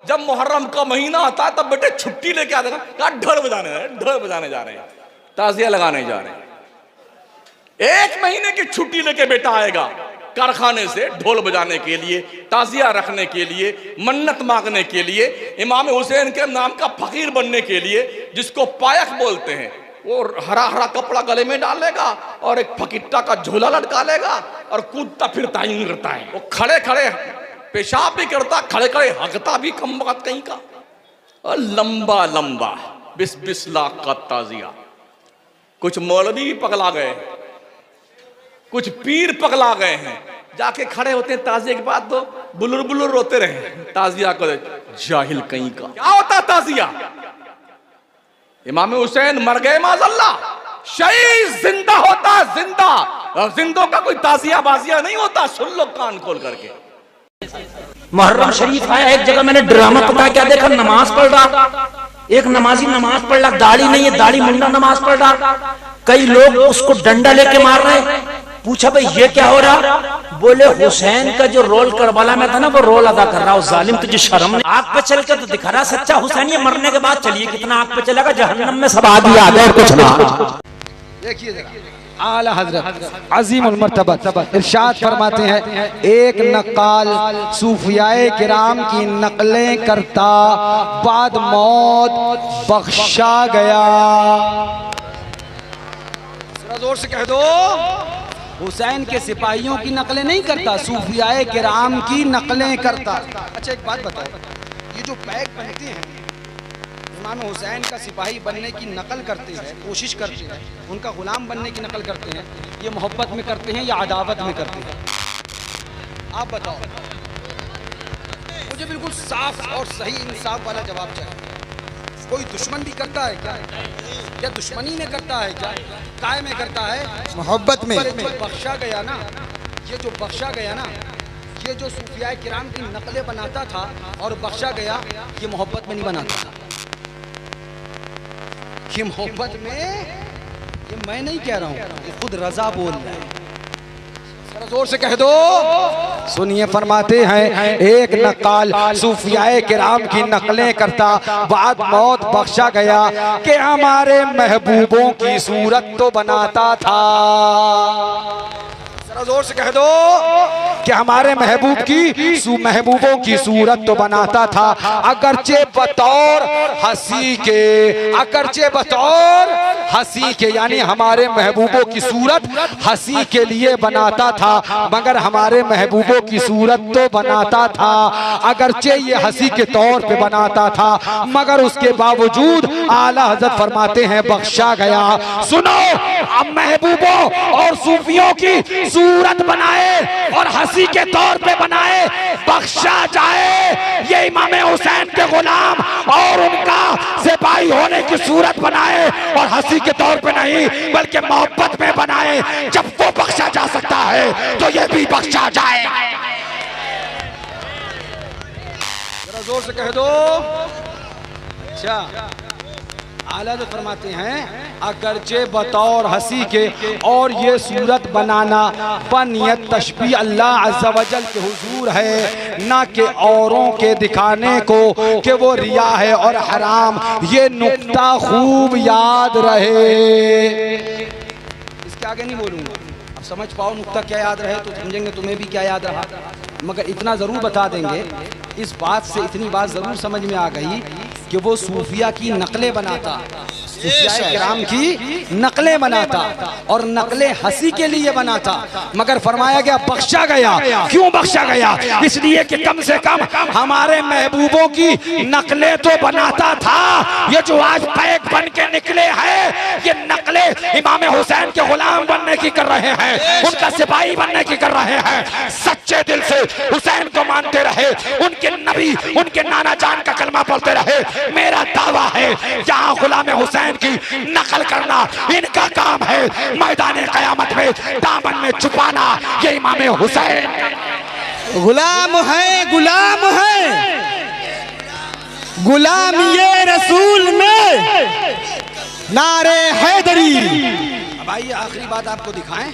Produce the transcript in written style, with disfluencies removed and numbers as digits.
जब मुहर्रम का महीना आता है तब बेटे छुट्टी लेके आते हैं, कहा ढोल बजाने जा रहे हैं, ताजिया लगाने जा रहे हैं। 1 महीने की छुट्टी लेके बेटा आएगा कारखाने से ढोल बजाने के लिए, ताजिया रखने के लिए, मन्नत मांगने के लिए, इमाम हुसैन के नाम का फकीर बनने के लिए, जिसको पायक बोलते हैं। वो हरा हरा कपड़ा गले में डालेगा और एक फकीट्टा का झोला लटका लेगा और कूदता फिरता ही करता है। वो खड़े खड़े पेशाब भी करता, खड़े खड़े हकता भी कम वक्त कहीं का। और लंबा लंबा 20-20 लाख का ताजिया। कुछ मौलवी भी पगला गए, कुछ पीर पगला गए हैं, जाके खड़े होते हैं ताजिया के बाद तो बुलुर बुलुर रोते रहे ताजिया को। जाहिल कहीं का। क्या होता ताजिया? इमाम हुसैन मर गए माज़अल्लाह, शहीद जिंदा होता, जिंदा। और जिंदों का कोई ताजिया बाजिया नहीं होता। सुन लो कान खोल करके। मुहर्रम शरीफ आया, एक जगह मैंने ड्रामा पता क्या देखा, नमाज पढ़ रहा एक नमाजी, नमाज पढ़ रहा, दाढ़ी नहीं है, दाढ़ी मुंडा नमाज पढ़ रहा। कई लोग उसको डंडा लेके मार रहे। पूछा भाई ये क्या हो रहा? बोले हुसैन का जो रोल करबला में था ना, वो रोल अदा कर रहा हूं। जालिम तुझे शर्म नहीं? आग पे चल के तो दिखा रहा सच्चा हुसैन। ये मरने के बाद चलिए कितना आग पे चलेगा, जहन्नम में सब आदि आ गए कुछ ना। देखिए आला हजरत अजीमुल मर्तबा इरशाद फरमाते हैं, एक नकाल सूफियाए किराम की नकलें करता, बाद मौत बख्शा गया। जोर से कह दो, हुसैन के सिपाहियों की नकलें नहीं करता, सूफियाए किराम की नकलें करता। अच्छा एक बात बताओ, ये जो पैक बनते हैं इमाम हुसैन का सिपाही बनने की नकल करते हैं, कोशिश करते हैं, उनका गुलाम बनने की नकल करते हैं, ये मोहब्बत में करते हैं या अदावत में करते हैं? आप बताओ, मुझे बिल्कुल साफ और सही इंसाफ वाला जवाब चाहिए। कोई दुश्मन भी करता है क्या? या दुश्मनी में करता है क्या? काय में करता है? मोहब्बत में। बख्शा गया ना, ये जो बख्शा गया ना, ये जो सूफिया किराम की नकलें बनाता था और बख्शा गया, ये मोहब्बत में नहीं बनाता था। ये मोहब्बत में, ये मैं नहीं कह रहा हूँ, ये खुद रजा बोल रहा है। जोर से कह दो। सुनिए फरमाते हैं, एक नकाल सूफियाए किराम की नकलें करता, बाद मौत बख्शा गया कि हमारे महबूबों की सूरत तो बनाता था। जोर से कह दो कि हमारे महबूबों की सूरत तो बनाता था, अगरचे बतौर हंसी के, अगरचे बतौर हंसी के, यानी हमारे महबूबों की सूरत हंसी के लिए बनाता था, मगर हमारे महबूबों की सूरत तो बनाता था। अगरचे ये हंसी के तौर पे बनाता था, मगर उसके बावजूद आला हज़रत फरमाते हैं बख्शा गया। सुनो, अब महबूबों और सूफियों की सूरत बनाए और हंसी के तौर पे बनाए, बख्शा जाए। ये इमाम हुसैन के गुलाम और उनका सिपाही होने की सूरत बनाए और हंसी के तौर पे नहीं बल्कि मोहब्बत में बनाए। जब वो बख्शा जा सकता है तो ये भी बख्शा जाए। जरा जोर से कह दो। अच्छा, आला जो फरमाते हैं, अगरचे बतौर हंसी के और ये सूरत बनाना बनियत तशबीह अल्लाह अज़्ज़ा वजल के हुजूर है, ना कि औरों के दिखाने को कि वो रिया है और हराम। ये नुक्ता खूब याद रहे। इसके आगे नहीं बोलूँगा, अब समझ पाओ नुक्ता क्या याद रहे तो समझेंगे तुम्हें भी क्या याद रहा। मगर इतना ज़रूर बता देंगे, इस बात से इतनी बात ज़रूर समझ में आ गई कि वो सूफिया की नकलें बनाता, सूफिया किराम की नकलें बनाता और नकलें हंसी के लिए बनाता, मगर फरमाया गया बख्शा गया। क्यों बख्शा गया? इसलिए कि कम से कम हमारे महबूबों की नकलें तो बनाता था। ये जो आज पैक बन के निकले हैं, ये नकलें इमाम हुसैन के गुलाम बनने की कर रहे हैं, उनका सिपाही बनने की कर रहे हैं। सच्चे दिल से हुसैन को मानते रहे, उनके नबी उनके नाना जान का कलमा पढ़ते रहे। मेरा दावा है, जहां गुलाम हुसैन की नकल करना इनका काम है, मैदान कयामत में दामन में छुपाना ये इमाम हुसैन गुलाम है, गुलाम है, गुलाम ये रसूल में नारे हैदरी। अब आइए आखिरी बात आपको दिखाएं।